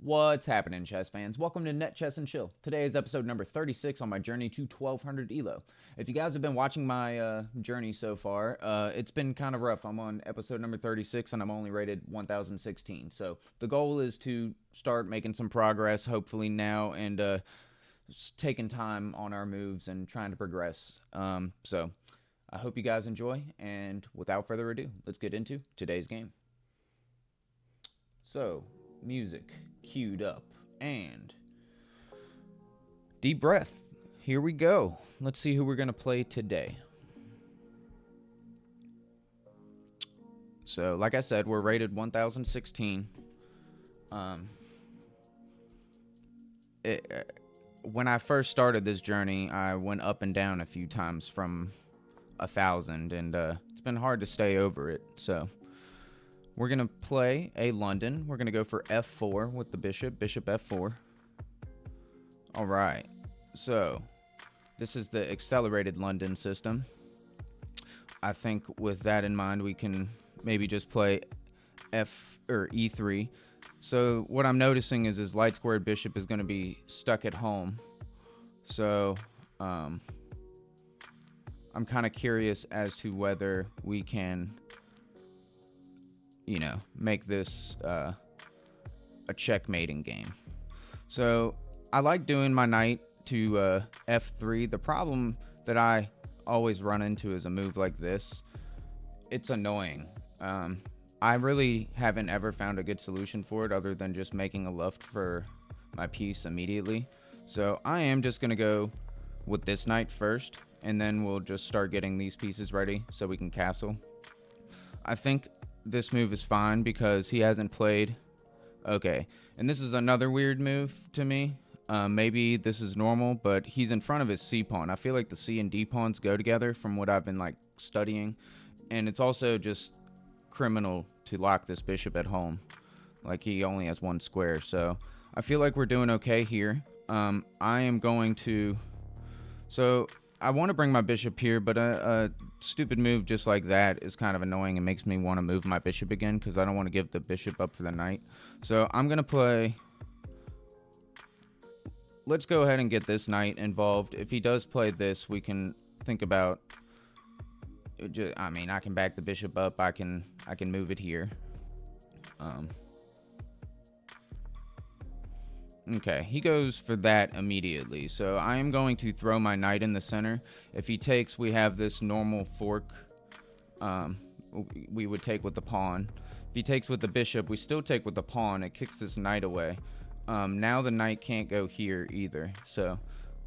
What's happening, chess fans? Welcome to Net Chess and Chill. Today is episode number 36 on my journey to 1200 ELO. If you guys have been watching my journey so far, it's been kind of rough. I'm on episode number 36 and I'm only rated 1016. So the goal is to start making some progress, hopefully now, and taking time on our moves and trying to progress. So I hope you guys enjoy, and without further ado, let's get into today's game. So, music queued up, and deep breath. Here we go. Let's see who we're going to play today. So, like I said, we're rated 1016. When I first started this journey, I went up and down a few times from 1000, and it's been hard to stay over it. So we're going to play a London. We're going to go for f4 with the bishop f4. All right. So this is the accelerated London system. I think with that in mind, we can maybe just play e3. So what I'm noticing is his light squared bishop is going to be stuck at home. So I'm kind of curious as to whether we can, make this a checkmating game. So I like doing my knight to f3. The problem that I always run into is a move like this. It's annoying. I really haven't ever found a good solution for it other than just making a luft for my piece immediately. So I am just going to go with this knight first, and then we'll just start getting these pieces ready so we can castle. I think this move is fine because he hasn't played. Okay, and this is another weird move to me. Maybe this is normal, but he's in front of his c pawn. I feel like the c and d pawns go together from what I've been studying, and it's also just criminal to lock this bishop at home. Like, he only has one square, so I feel like we're doing okay here. I am going to, so I want to bring my bishop here, but a stupid move just like that is kind of annoying and makes me want to move my bishop again because I don't want to give the bishop up for the knight. So I'm going to play, let's go ahead and get this knight involved. If he does play this, we can think about, I can back the bishop up. I can move it here. Okay, he goes for that immediately. So I am going to throw my knight in the center. If he takes, we have this normal fork we would take with the pawn. If he takes with the bishop, we still take with the pawn. It kicks this knight away. Now the knight can't go here either. So,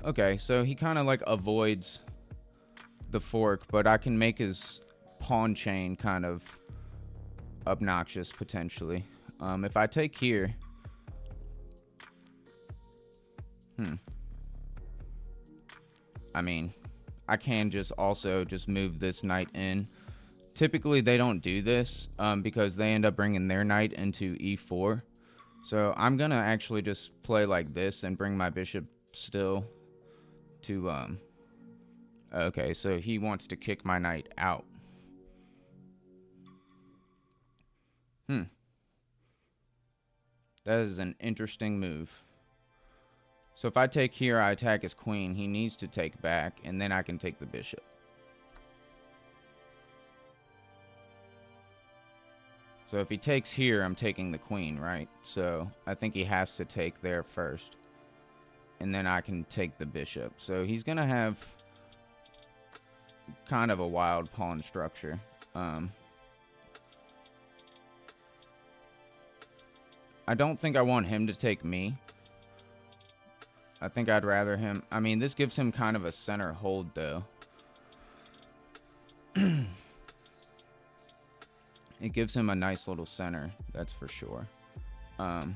okay, so he kind of avoids the fork, but I can make his pawn chain kind of obnoxious potentially. If I take here, I can just move this knight in. Typically they don't do this because they end up bringing their knight into e4. So I'm gonna actually just play like this and bring my bishop still to okay, so he wants to kick my knight out. That is an interesting move. So if I take here, I attack his queen. He needs to take back, and then I can take the bishop. So if he takes here, I'm taking the queen, right? So I think he has to take there first, and then I can take the bishop. So he's going to have kind of a wild pawn structure. I don't think I want him to take me. I think I'd rather him. This gives him kind of a center hold, though. It gives him a nice little center, that's for sure. But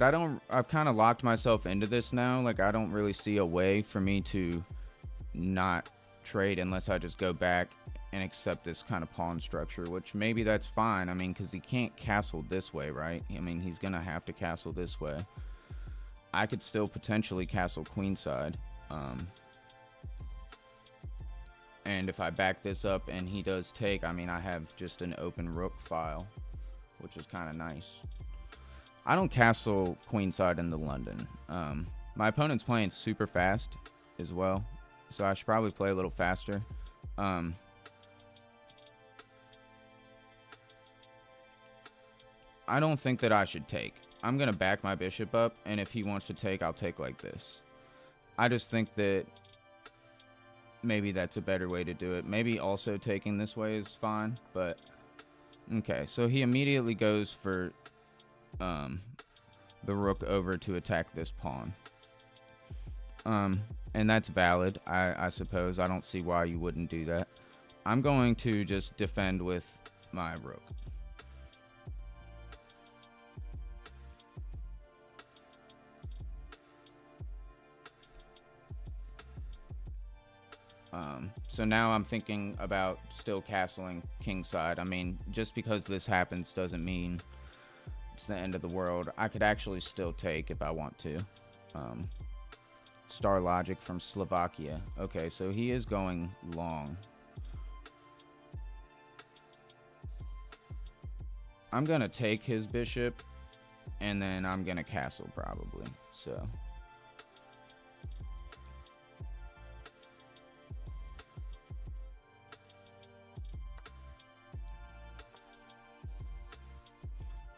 I've kind of locked myself into this now. I don't really see a way for me to not trade unless I just go back and accept this kind of pawn structure, which maybe that's fine. Because he can't castle this way, right? He's going to have to castle this way. I could still potentially castle queenside. And if I back this up and he does take, I have just an open rook file, which is kind of nice. I don't castle queenside into London. My opponent's playing super fast as well, so I should probably play a little faster. Um, I don't think that I should take. I'm going to back my bishop up, and if he wants to take, I'll take like this. I just think that maybe that's a better way to do it. Maybe also taking this way is fine, but... Okay, so he immediately goes for the rook over to attack this pawn. And that's valid, I suppose. I don't see why you wouldn't do that. I'm going to just defend with my rook. So now I'm thinking about still castling kingside. I mean, just because this happens doesn't mean it's the end of the world. I could actually still take if I want to. Star Logic from Slovakia. Okay, so he is going long. I'm going to take his bishop, and then I'm going to castle probably. So...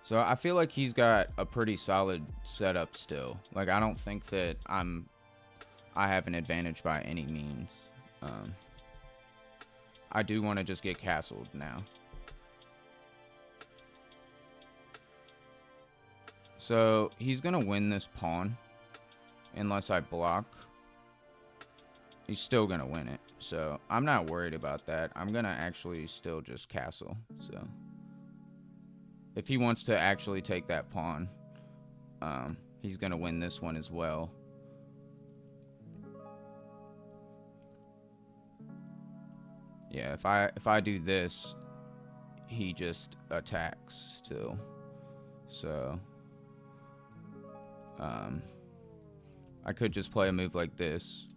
So I feel like he's got a pretty solid setup still. Like, I don't think that I have an advantage by any means. I do want to just get castled now. So he's going to win this pawn unless I block. He's still going to win it. So I'm not worried about that. I'm going to actually still just castle. So... if he wants to actually take that pawn, he's going to win this one as well. Yeah, if I do this, he just attacks still. So, I could just play a move like this.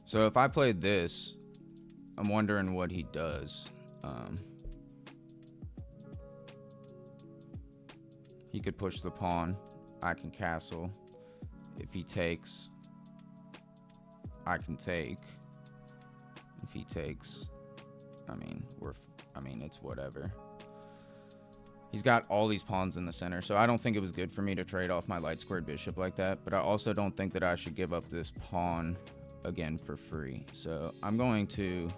So if I played this, I'm wondering what he does. He could push the pawn. I can castle. If he takes, I can take. If he takes, I mean, it's whatever. He's got all these pawns in the center, so I don't think it was good for me to trade off my light squared bishop like that, but I also don't think that I should give up this pawn again for free. So I'm going to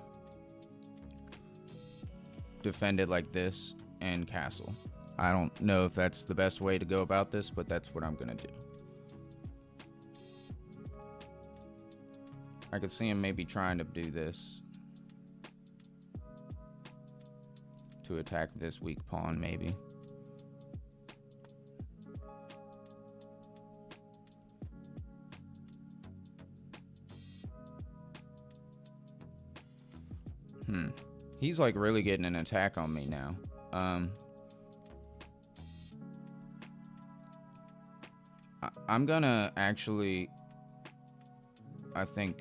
defend it like this and castle. I don't know if that's the best way to go about this, but that's what I'm going to do. I could see him maybe trying to do this to attack this weak pawn, maybe. He's like really getting an attack on me now. I'm gonna actually, I think,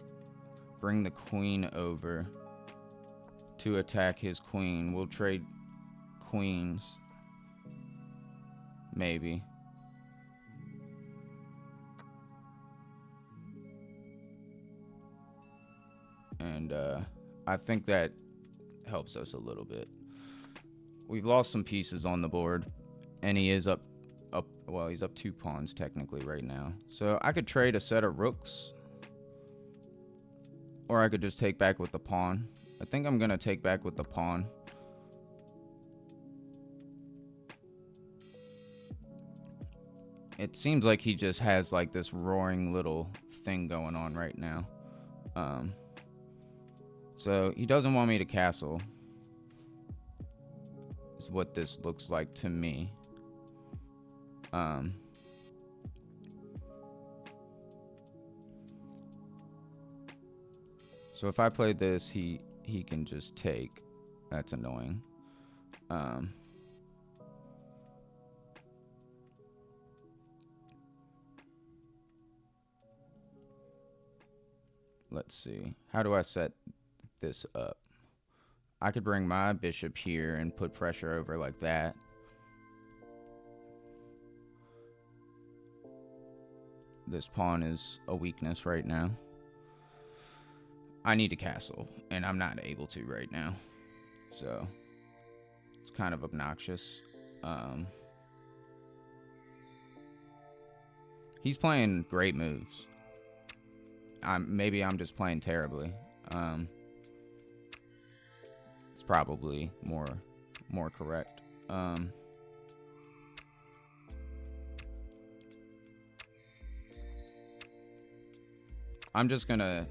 bring the queen over to attack his queen. We'll trade queens, maybe. And I think that helps us a little bit. We've lost some pieces on the board, and he is up. Well, he's up 2 pawns technically right now. So I could trade a set of rooks, or I could just take back with the pawn. I think I'm gonna take back with the pawn. It seems like he just has like this roaring little thing going on right now. So he doesn't want me to castle, is what this looks like to me. So if I play this, he can just take. That's annoying. let's see. How do I set this up? I could bring my bishop here and put pressure over like that. This pawn is a weakness right now. I need a castle, and I'm not able to right now. So, it's kind of obnoxious. He's playing great moves. Maybe I'm just playing terribly. It's probably more correct. I'm just gonna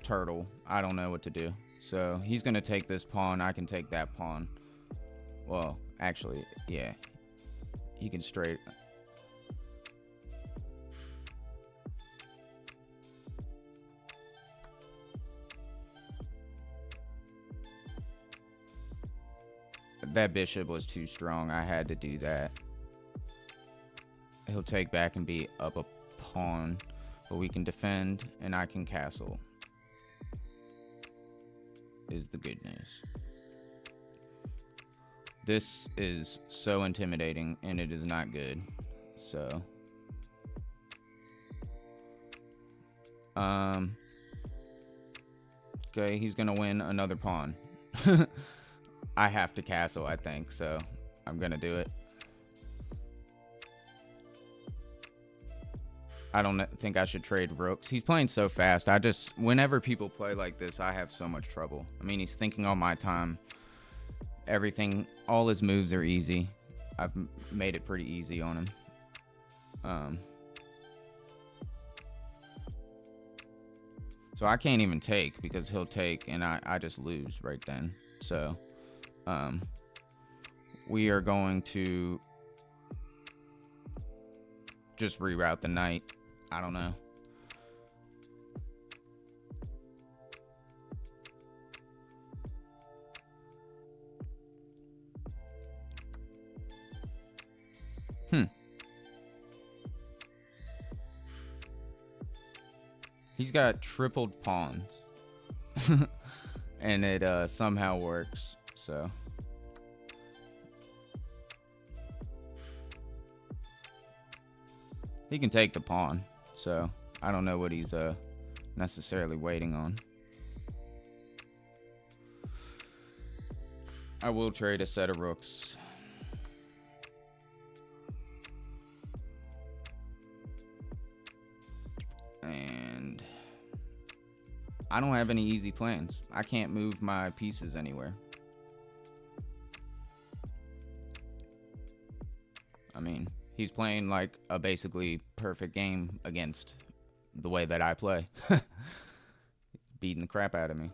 turtle. I don't know what to do. So he's gonna take this pawn. I can take that pawn. Well, actually, yeah. He can straight. That bishop was too strong. I had to do that. He'll take back and be up a pawn. But we can defend, and I can castle. Is the good news. This is so intimidating, and it is not good. So, okay, he's gonna win another pawn. I have to castle, I think, so I'm gonna do it. I don't think I should trade rooks. He's playing so fast. Whenever people play like this, I have so much trouble. I mean, he's thinking all my time. Everything, all his moves are easy. I've made it pretty easy on him. So I can't even take because he'll take and I just lose right then. So, we are going to just reroute the knight. I don't know. He's got tripled pawns. And it somehow works. So he can take the pawn. So I don't know what he's necessarily waiting on. I will trade a set of rooks. And I don't have any easy plans. I can't move my pieces anywhere. I mean, he's playing like a basically perfect game against the way that I play. Beating the crap out of me.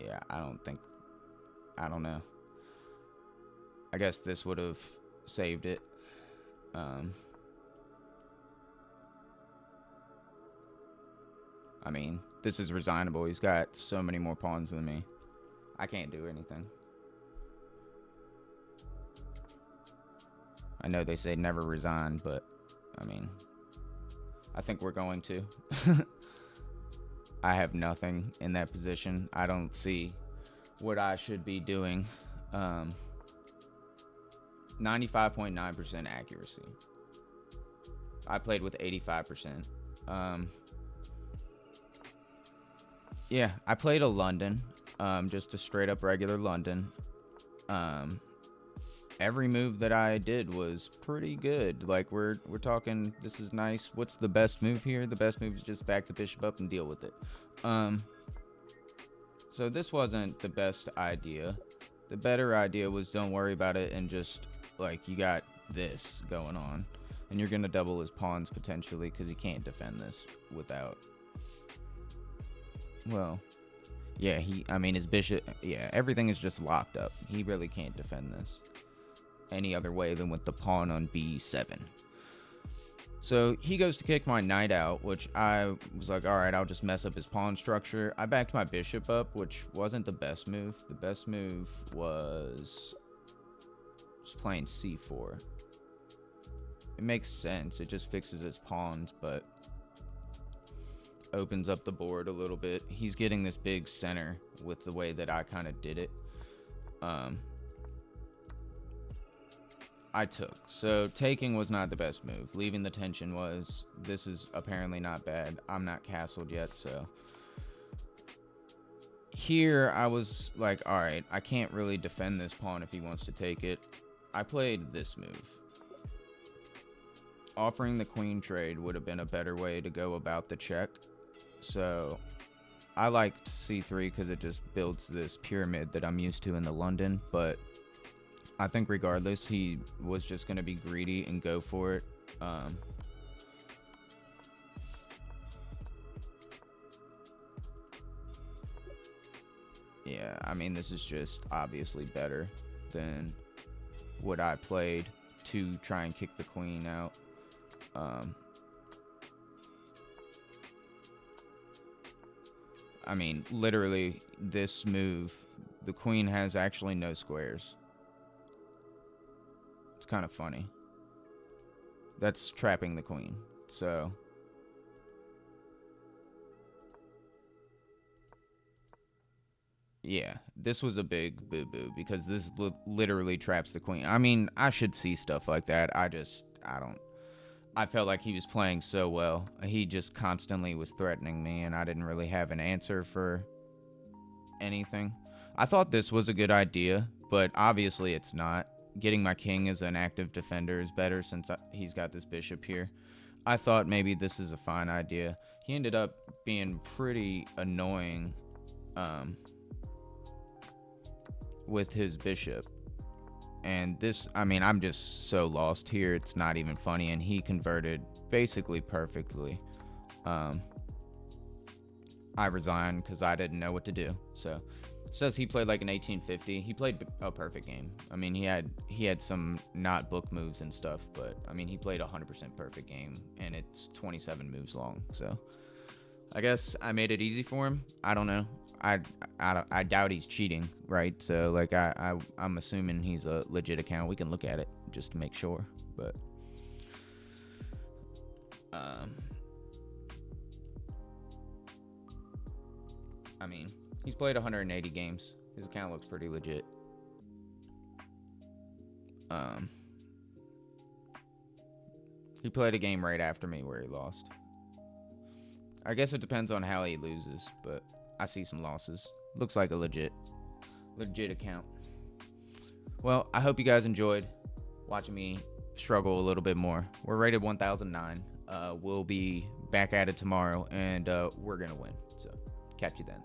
Yeah, I don't know. I guess this would have saved it. I mean, this is resignable. He's got so many more pawns than me. I can't do anything. I know they say never resign, but I mean, I think we're going to. I have nothing in that position. I don't see what I should be doing. 95.9% accuracy. I played with 85%. Yeah, I played a London, just a straight up regular London. Every move that I did was pretty good. Like we're talking, this is nice. What's the best move here? The best move is just back the bishop up and deal with it. So this wasn't the best idea. The better idea was don't worry about it and just like you got this going on, and you're gonna double his pawns potentially because he can't defend this without. Well, yeah, I mean, his bishop, yeah, everything is just locked up. He really can't defend this any other way than with the pawn on b7. So he goes to kick my knight out, which I was like, all right, I'll just mess up his pawn structure. I backed my bishop up, which wasn't the best move. The best move was just playing c4. It makes sense. It just fixes his pawns, but opens up the board a little bit. He's getting this big center with the way that I kind of did it. I took. So taking was not the best move. Leaving the tension was. This is apparently not bad. I'm not castled yet, so. Here, I was like, alright, I can't really defend this pawn if he wants to take it. I played this move. Offering the queen trade would have been a better way to go about the check. So, I liked c3 because it just builds this pyramid that I'm used to in the London, but I think regardless, he was just going to be greedy and go for it. Yeah, I mean, this is just obviously better than what I played to try and kick the queen out. I mean, literally, this move, the queen has actually no squares. It's kind of funny. That's trapping the queen. So yeah, this was a big boo-boo because this literally traps the queen. I mean, I should see stuff like that. I don't. I felt like he was playing so well. He just constantly was threatening me, and I didn't really have an answer for anything. I thought this was a good idea, but obviously it's not. Getting my king as an active defender is better since he's got this bishop here. I thought maybe this is a fine idea. He ended up being pretty annoying with his bishop. And this, I mean, I'm just so lost here. It's not even funny. And he converted basically perfectly. I resigned because I didn't know what to do. So it says he played like an 1850. He played a perfect game. I mean, he had some not book moves and stuff, but I mean, he played a 100% perfect game, and it's 27 moves long. So I guess I made it easy for him. I don't know. I doubt he's cheating, right? So like I'm assuming he's a legit account. We can look at it just to make sure, but I mean, he's played 180 games. His account looks pretty legit. He played a game right after me where he lost. I guess it depends on how he loses, but I see some losses. Looks like a legit account. Well, I hope you guys enjoyed watching me struggle a little bit more. We're rated 1009. We'll be back at it tomorrow, and we're gonna win. So catch you then.